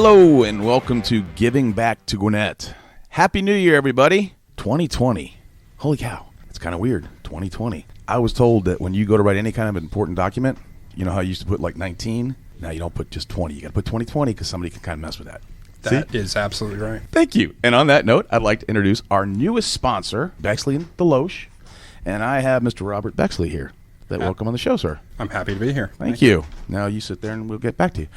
Hello and welcome to Giving Back to Gwinnett. Happy New Year, everybody. 2020. Holy cow. It's kind of weird. 2020. I was told that when you go to write any kind of important document, you know how you used to put like 19? Now you don't put just 20. You got to put 2020 because somebody can kind of mess with that. That is absolutely right. Thank you. And on that note, I'd like to introduce our newest sponsor, Bexley DeLoach. And I have Mr. Robert Bexley here. Welcome on the show, sir. I'm happy to be here. Thank you. Now you sit there and we'll get back to you.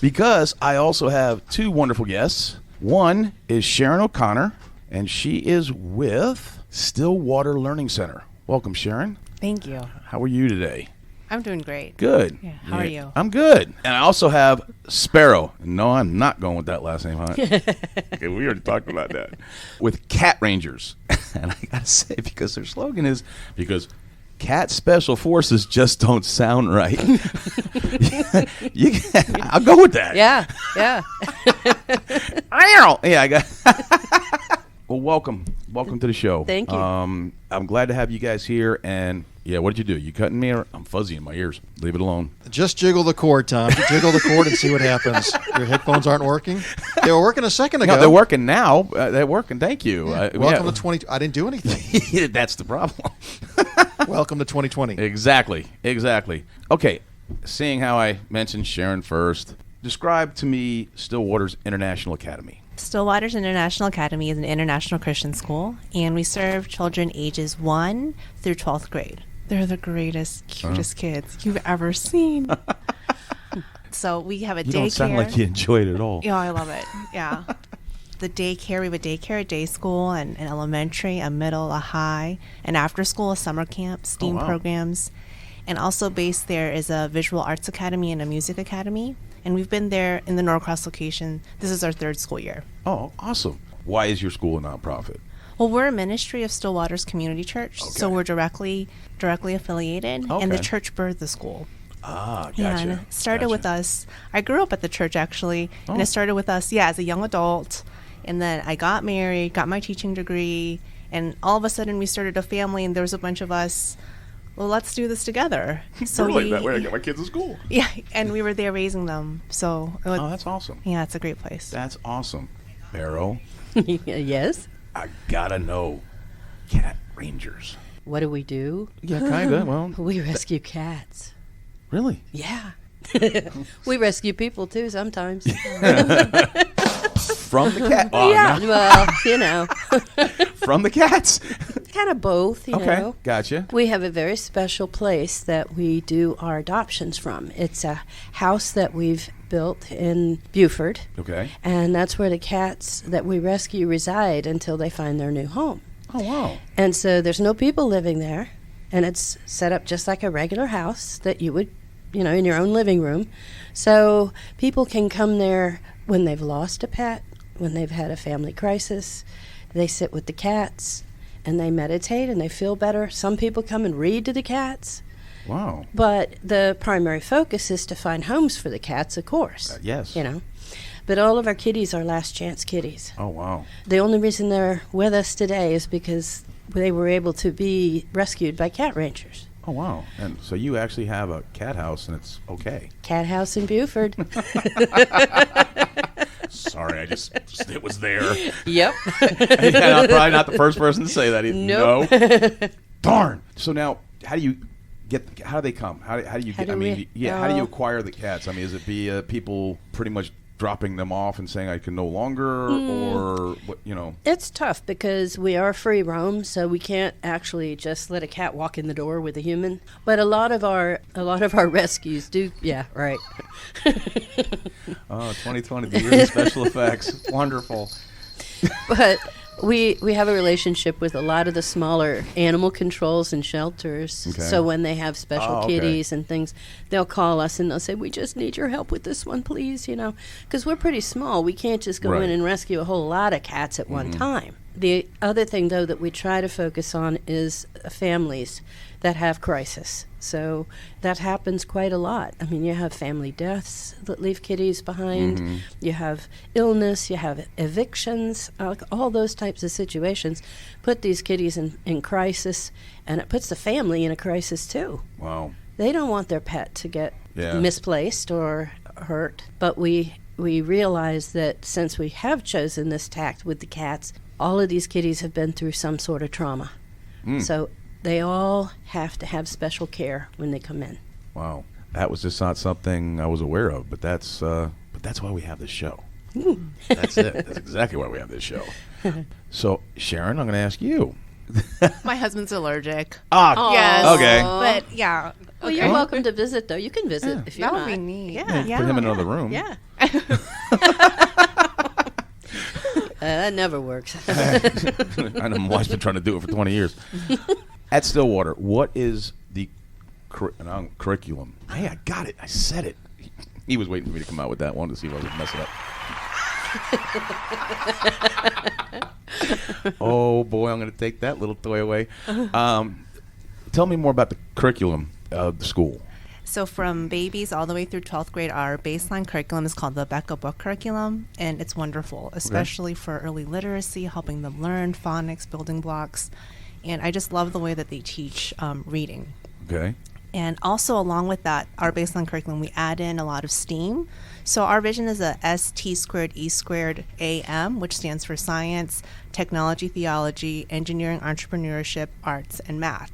Because I also have two wonderful guests. One is Sharon O'Connor, and she is with Stillwater Learning Center. Welcome, Sharon. Thank you. How are you today? I'm doing great. Good. Yeah. How are you? I'm good. And I also have Sparrow. No, I'm not going with that last name, huh? Okay, we already talked about that. With Cat Rangers. And I got to say, because their slogan is, because Cat Special Forces just don't sound right. I'll go with that. Yeah. Yeah, I got. Well, welcome to the show. Thank you. I'm glad to have you guys here. And yeah, what did you do? You cutting me? I'm fuzzy in my ears. Leave it alone. Just jiggle the cord, Tom. Jiggle the cord and see what happens. Your headphones aren't working. They were working a second ago. No, they're working now. They're working. Thank you. Yeah. Welcome to 20. I didn't do anything. That's the problem. Welcome to 2020. Exactly. Okay. Seeing how I mentioned Sharon first, describe to me Stillwaters International Academy. Stillwaters International Academy is an international Christian school, and we serve children ages 1 through 12th grade. They're the greatest, cutest kids you've ever seen. So we have a daycare. You don't sound like you enjoy it at all. Yeah, I love it. Yeah. The daycare, we have a daycare, a day school, and an elementary, a middle, a high, an after school, a summer camp, STEAM programs. And also based there is a visual arts academy and a music academy. And we've been there in the Norcross location. This is our 3rd school year. Oh, awesome. Why is your school a nonprofit? Well, we're a ministry of Stillwaters Community Church, so we're directly affiliated, and the church birthed the school. Ah, gotcha. Yeah, and it started with us. I grew up at the church, actually, and it started with us, as a young adult. And then I got married, got my teaching degree, and all of a sudden we started a family, and there was a bunch of us. Well, let's do this together. So that way I get my kids to school. Yeah, and we were there raising them. So that's awesome. Yeah, it's a great place. That's awesome. Barrow. Yes? I gotta know Cat Rangers. What do we do? Yeah, kind of. Well, we rescue cats. Really? Yeah. We rescue people, too, sometimes. From the cat? Oh, yeah, no. well, you know. From the cats? Kind of both, you know. Okay, gotcha. We have a very special place that we do our adoptions from. It's a house that we've built in Beaufort. Okay. And that's where the cats that we rescue reside until they find their new home. Oh, wow. And so there's no people living there, and it's set up just like a regular house that you would, in your own living room. So people can come there when they've lost a pet, when they've had a family crisis. They sit with the cats, and they meditate, and they feel better. Some people come and read to the cats. Wow. But the primary focus is to find homes for the cats, of course. Yes. But all of our kitties are last chance kitties. Oh, wow. The only reason they're with us today is because they were able to be rescued by cat rangers. Oh, wow. And so you actually have a cat house, and it's okay. Cat house in Beaufort. Sorry, it was there. Yep. And I'm probably not the first person to say that either. Nope. No. Darn. So now, how do they come? How do you acquire the cats? I mean, is it people pretty much dropping them off and saying I can no longer, or what? It's tough because we are free roam, so we can't actually just let a cat walk in the door with a human. But a lot of our rescues do. Yeah, right. Oh, 2020, the year of special effects. Wonderful. But we have a relationship with a lot of the smaller animal controls and shelters. Okay. So when they have special kitties and things, they'll call us and they'll say, we just need your help with this one, please, because we're pretty small. We can't just go in and rescue a whole lot of cats at one time. The other thing, though, that we try to focus on is families that have crisis. So that happens quite a lot. I mean, you have family deaths that leave kitties behind. You have illness. You have evictions. All those types of situations put these kitties in crisis, and it puts the family in a crisis, too. Wow. They don't want their pet to get misplaced or hurt, but we realize that since we have chosen this tact with the cats, all of these kitties have been through some sort of trauma. So they all have to have special care when they come in. Wow. That was just not something I was aware of, but that's why we have this show. That's it. That's exactly why we have this show. So, Sharon, I'm going to ask you. My husband's allergic. Yes. Okay. But yeah. Well, you're welcome to visit, though. You can visit if you're That not. would be neat. Yeah. Put him in another room. Yeah. That never works. I know my wife's been trying to do it for 20 years. At Stillwater, what is the curriculum? Hey, I got it. I said it. He was waiting for me to come out with that one to see if I was going to mess it up. Oh, boy, I'm going to take that little toy away. Tell me more about the curriculum of the school. So from babies all the way through 12th grade, our baseline curriculum is called the Becca Book Curriculum, and it's wonderful, especially for early literacy, helping them learn phonics, building blocks. And I just love the way that they teach reading. Okay. And also along with that, our baseline curriculum, we add in a lot of STEAM. So our vision is a ST2E2AM, which stands for science, technology, theology, engineering, entrepreneurship, arts, and math.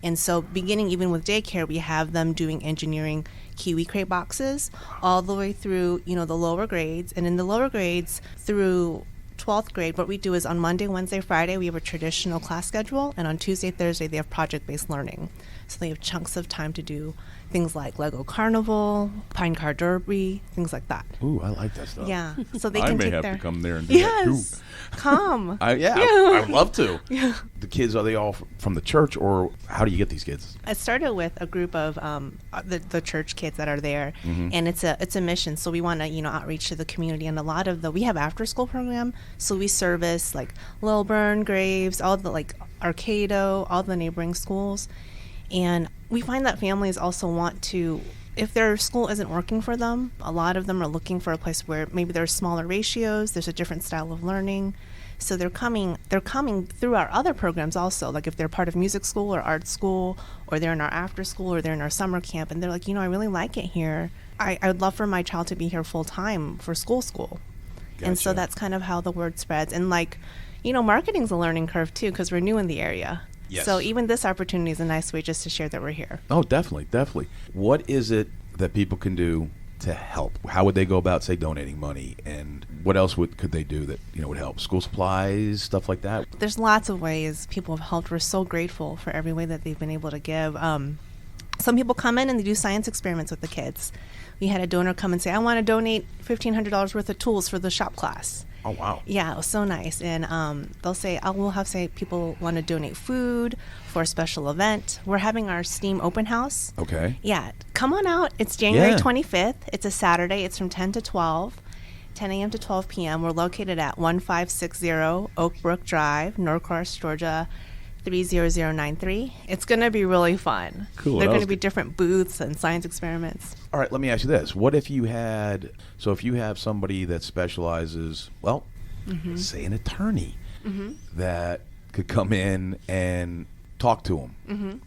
And so beginning even with daycare, we have them doing engineering Kiwi crate boxes all the way through, the lower grades. And in the lower grades through 12th grade, what we do is on Monday, Wednesday, Friday, we have a traditional class schedule. And on Tuesday, Thursday, they have project-based learning. So they have chunks of time to do things like Lego Carnival, Pine Car Derby, things like that. Ooh, I like that stuff. Yeah. So they can take have their... to come there and do that too. Yes. Come. I'd love to. Yeah. The kids, are they all from the church, or how do you get these kids? I started with a group of the church kids that are there, and it's a mission. So we want to outreach to the community, and a lot of we have after school program. So we service like Lilburn, Graves, all the Arcado, all the neighboring schools, and we find that families also want to. If their school isn't working for them, a lot of them are looking for a place where maybe there's smaller ratios, there's a different style of learning. So they're coming through our other programs also, like if they're part of music school or art school, or they're in our after school, or they're in our summer camp, and they're like, I really like it here. I would love for my child to be here full time for school. Gotcha. And so that's kind of how the word spreads. And marketing's a learning curve too, because we're new in the area. Yes. So even this opportunity is a nice way just to share that we're here. Oh, definitely. What is it that people can do to help? How would they go about, say, donating money, and what else could they do that would help? School supplies, stuff like that. There's lots of ways people have helped. We're so grateful for every way that they've been able to give. Some people come in and they do science experiments with the kids. We had a donor come and say, I want to donate $1,500 worth of tools for the shop class. Oh, wow. Yeah, it was so nice. And they'll say, we'll have people want to donate food for a special event. We're having our STEAM open house. Okay. Yeah, come on out. It's January 25th. It's a Saturday. It's from 10 a.m. to 12 p.m. We're located at 1560 Oak Brook Drive, Norcross, Georgia, 30093. It's going to be really fun. Cool. There are going to be different booths and science experiments. All right, let me ask you this. What if you have somebody that specializes, say an attorney that could come in and talk to them?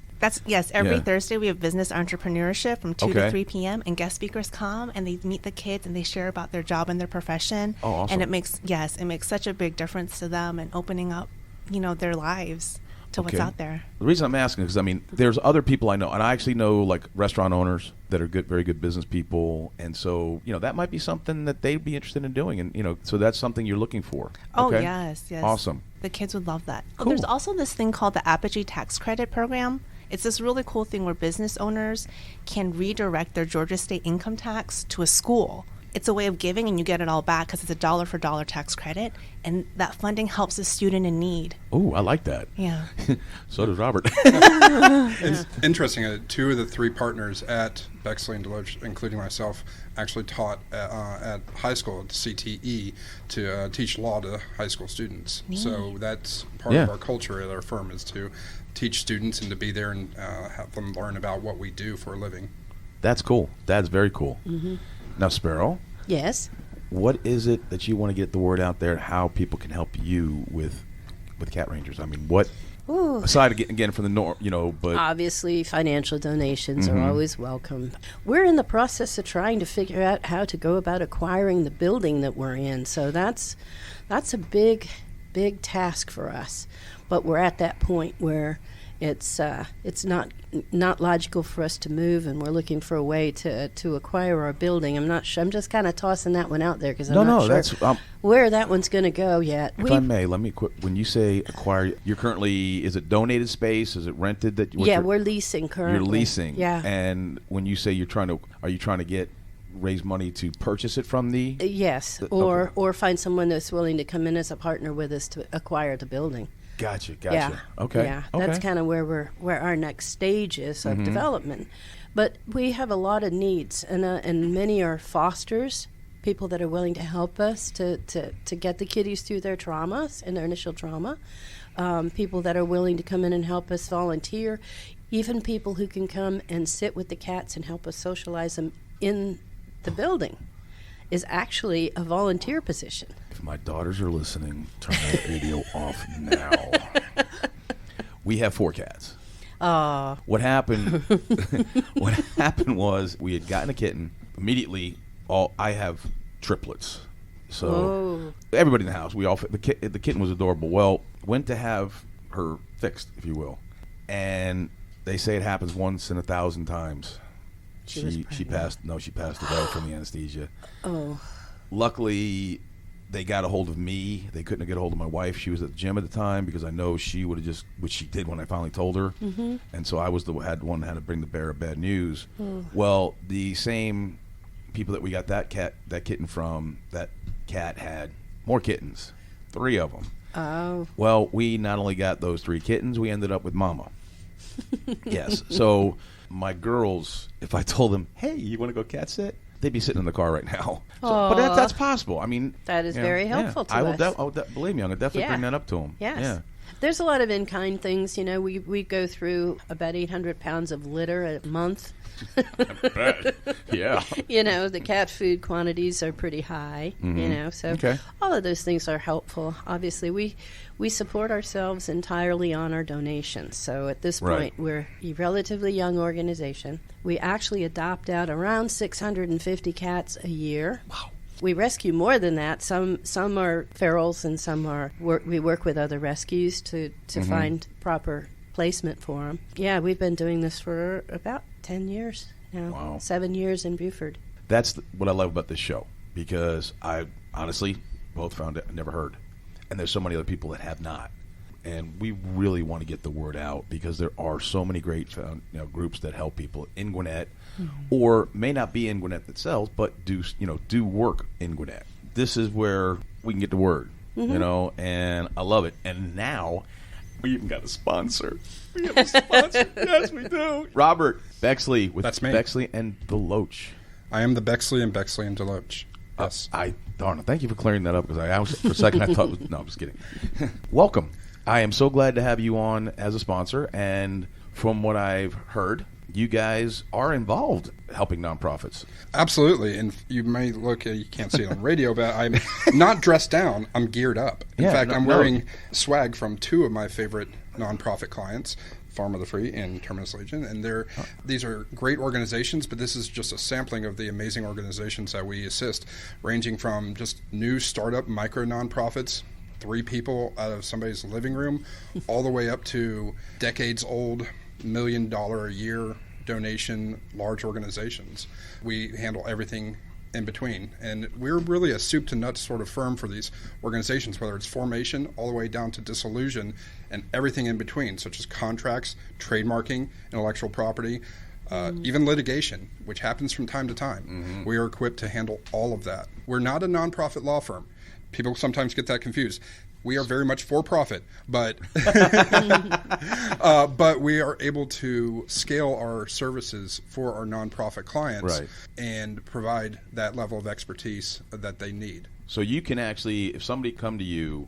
Every Thursday we have business entrepreneurship from 2 to 3 p.m. and guest speakers come and they meet the kids and they share about their job and their profession. Oh, awesome. And it makes such a big difference to them and opening up, their lives to what's out there. The reason I'm asking is there's other people I know, and I actually know restaurant owners that are very good business people, and so that might be something that they'd be interested in doing, and so that's something you're looking for. Oh, okay? yes. Awesome. The kids would love that. Cool. There's also this thing called the Apogee tax credit program. It's this really cool thing where business owners can redirect their Georgia state income tax to a school. It's a way of giving, and you get it all back because it's a dollar for dollar tax credit, and that funding helps a student in need. Oh, I like that. Yeah. So does Robert. It's interesting. 2 of the 3 partners at Bexley and DeLoach, including myself, actually taught at high school at CTE to teach law to high school students. Neat. So that's part of our culture at our firm, is to teach students and to be there and have them learn about what we do for a living. That's cool. That's very cool. Mm-hmm. Now, Sparrow. Yes. What is it that you want to get the word out there? How people can help you with Cat Rangers? What Ooh. Aside again from the but obviously financial donations are always welcome. We're in the process of trying to figure out how to go about acquiring the building that we're in. So that's a big task for us. But we're at that point where it's not logical for us to move, and we're looking for a way to acquire our building. I'm not sure. I'm just kind of tossing that one out there because I'm not sure where that one's going to go yet. If I may, let me when you say acquire, you're currently, is it donated space? Is it rented? We're leasing currently. You're leasing. Yeah. And when you say are you trying to raise money to purchase it from the? Yes, or find someone that's willing to come in as a partner with us to acquire the building. Gotcha. Yeah. Okay. Yeah, that's kind of where our next stage is of development. But we have a lot of needs, and many are fosters, people that are willing to help us to get the kiddies through their traumas and their initial trauma, people that are willing to come in and help us volunteer, even people who can come and sit with the cats and help us socialize them in the building is actually a volunteer position. If my daughters are listening, turn that radio off now. We have 4 cats. What happened? What happened was we had gotten a kitten. Immediately, I have triplets. So everybody in the house, the kitten was adorable. Well, went to have her fixed, if you will, and they say it happens once in 1,000 times. She passed away from the anesthesia. Oh. Luckily, they got a hold of me. They couldn't get a hold of my wife. She was at the gym at the time because I know she would have just, which she did when I finally told her. Mm-hmm. And so I was the one that had to bring the bearer of bad news. Oh. Well, the same people that we got that kitten from, that cat had more kittens, 3 of them. Oh. Well, we not only got those 3 kittens, we ended up with Mama. Yes. So my girls, if I told them, hey, you want to go cat sit? They'd be sitting in the car right now. So, but that's possible. I mean, that is very helpful to us. Believe me, I'm going to definitely bring that up to them. Yes. Yeah. There's a lot of in-kind things. We go through about 800 pounds of litter a month. Yeah. The cat food quantities are pretty high, so all of those things are helpful. Obviously, we support ourselves entirely on our donations. So at this point, we're a relatively young organization. We actually adopt out around 650 cats a year. Wow. We rescue more than that. Some are ferals and some are we work with other rescues to find proper placement for them. Yeah, we've been doing this for about 10 years now. Wow. 7 years in Buford. That's what I love about this show, because I honestly both found it, never heard. And there's so many other people that have not. And we really want to get the word out because there are so many great groups that help people in Gwinnett, or may not be in Gwinnett themselves, but do work in Gwinnett. This is where we can get the word, and I love it. And now we even got a sponsor. We have a sponsor. Yes, we do. Robert Bexley with Bexley and DeLoach. I am the Bexley and DeLoach. Yes. Thank you for clearing that up, because I was, for a second I thought, no, I'm just kidding. Welcome. I am so glad to have you on as a sponsor, and from what I've heard, you guys are involved helping nonprofits. Absolutely, and you may look, you can't see it on radio, but I'm not dressed down, I'm geared up. In fact, I'm wearing swag from 2 of my favorite nonprofit clients, Farm of the Free and Terminus Legion, and these are great organizations, but this is just a sampling of the amazing organizations that we assist, ranging from just new startup micro nonprofits, 3 people out of somebody's living room, all the way up to decades-old, $1 million a year donation large organizations. We handle everything in between, and we're really a soup to nuts sort of firm for these organizations, whether it's formation all the way down to dissolution and everything in between, such as contracts, trademarking, intellectual property, even litigation, which happens from time to time. Mm-hmm. We are equipped to handle all of that. We're not a nonprofit law firm. People sometimes get that confused. We are very much for profit, but but we are able to scale our services for our nonprofit clients and provide that level of expertise that they need. So you can actually, if somebody come to you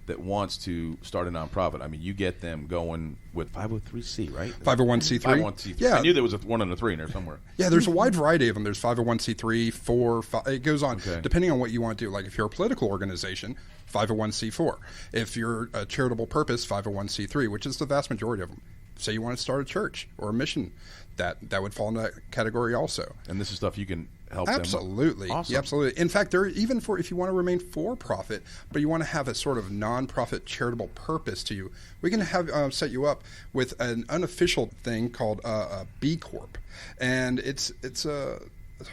that wants to start a nonprofit, I mean, you get them going with 503c, right? 501c3. 501c3. Yeah. I knew there was a 1 and a 3 in there somewhere. Yeah, there's a wide variety of them. There's 501c3, 4, 5, it goes on, depending on what you want to do. Like if you're a political organization, 501c4. If you're a charitable purpose, 501c3, which is the vast majority of them. Say you want to start a church or a mission, that would fall in that category also. And this is stuff you can help absolutely. them with. Awesome. Yeah, absolutely. In fact, there even for if you want to remain for profit, but you want to have a sort of nonprofit charitable purpose to you, we can have set you up with an unofficial thing called a B Corp, and it's a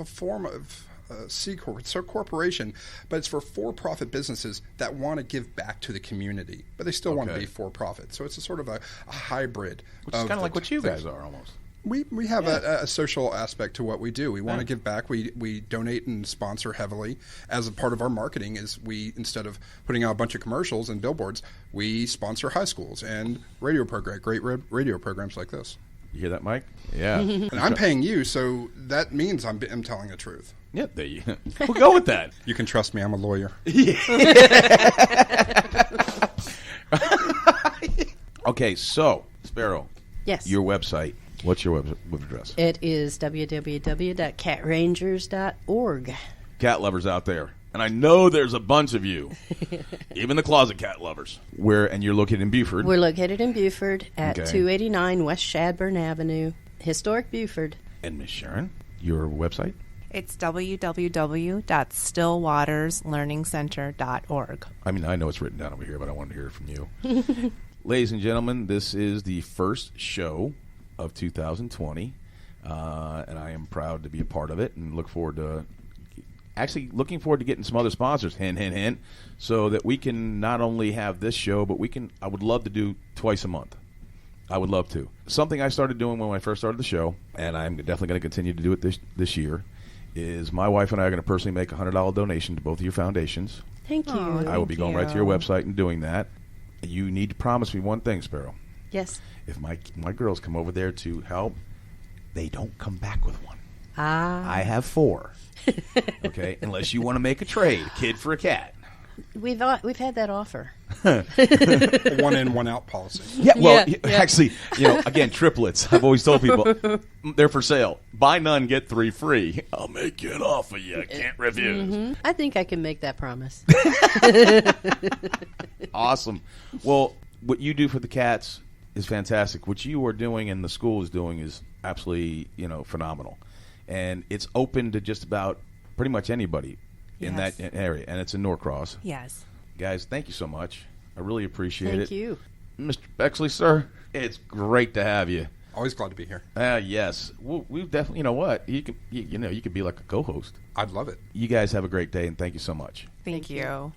form of C Corp. It's a corporation, but it's for for-profit businesses that want to give back to the community, but they still want to be for-profit. So it's a sort of a hybrid. Which is kind of like what you guys are almost. We have a social aspect to what we do. We want to give back. We donate and sponsor heavily. As a part of our marketing is we, instead of putting out a bunch of commercials and billboards, we sponsor high schools and great radio programs like this. You hear that, Mike? Yeah. And I'm paying you, so that means I'm telling the truth. Yeah, we'll go with that. You can trust me. I'm a lawyer. Okay, so, Sparrow. Yes. Your website. What's your web address? It is www.catrangers.org. Cat lovers out there. And I know there's a bunch of you, even the closet cat lovers. And you're located in Buford. We're located in Buford at 289 West Shadburn Avenue, historic Buford. And Miss Sharon, your website? It's www.stillwaterslearningcenter.org. I mean, I know it's written down over here, but I wanted to hear it from you. Ladies and gentlemen, this is the first show of 2020, and I am proud to be a part of it and looking forward to getting some other sponsors, hint, hint, hint, so that we can not only have this show, but I would love to do twice a month. I would love to. Something I started doing when I first started the show, and I'm definitely going to continue to do it this year, is my wife and I are going to personally make a $100 donation to both of your foundations. Thank you. I will be going right to your website and doing that. You need to promise me one thing, Sparrow. Yes. If my girls come over there to help, they don't come back with one. I have 4. Okay, unless you want to make a trade, kid for a cat. We've had that offer. A 1 in, 1 out policy. Yeah, well, actually, again, triplets. I've always told people they're for sale. Buy none, get 3 free. I'll make it off of you. Can't refuse. Mm-hmm. I think I can make that promise. Awesome. Well, what you do for the cats is fantastic. What you are doing and the school is doing is absolutely, phenomenal. And it's open to just about pretty much anybody in that area. And it's in Norcross. Yes. Guys, thank you so much. I really appreciate it. Thank you. Mr. Bexley, sir, it's great to have you. Always glad to be here. Yes. We definitely, you know what? You could be like a co-host. I'd love it. You guys have a great day, and thank you so much. Thank you.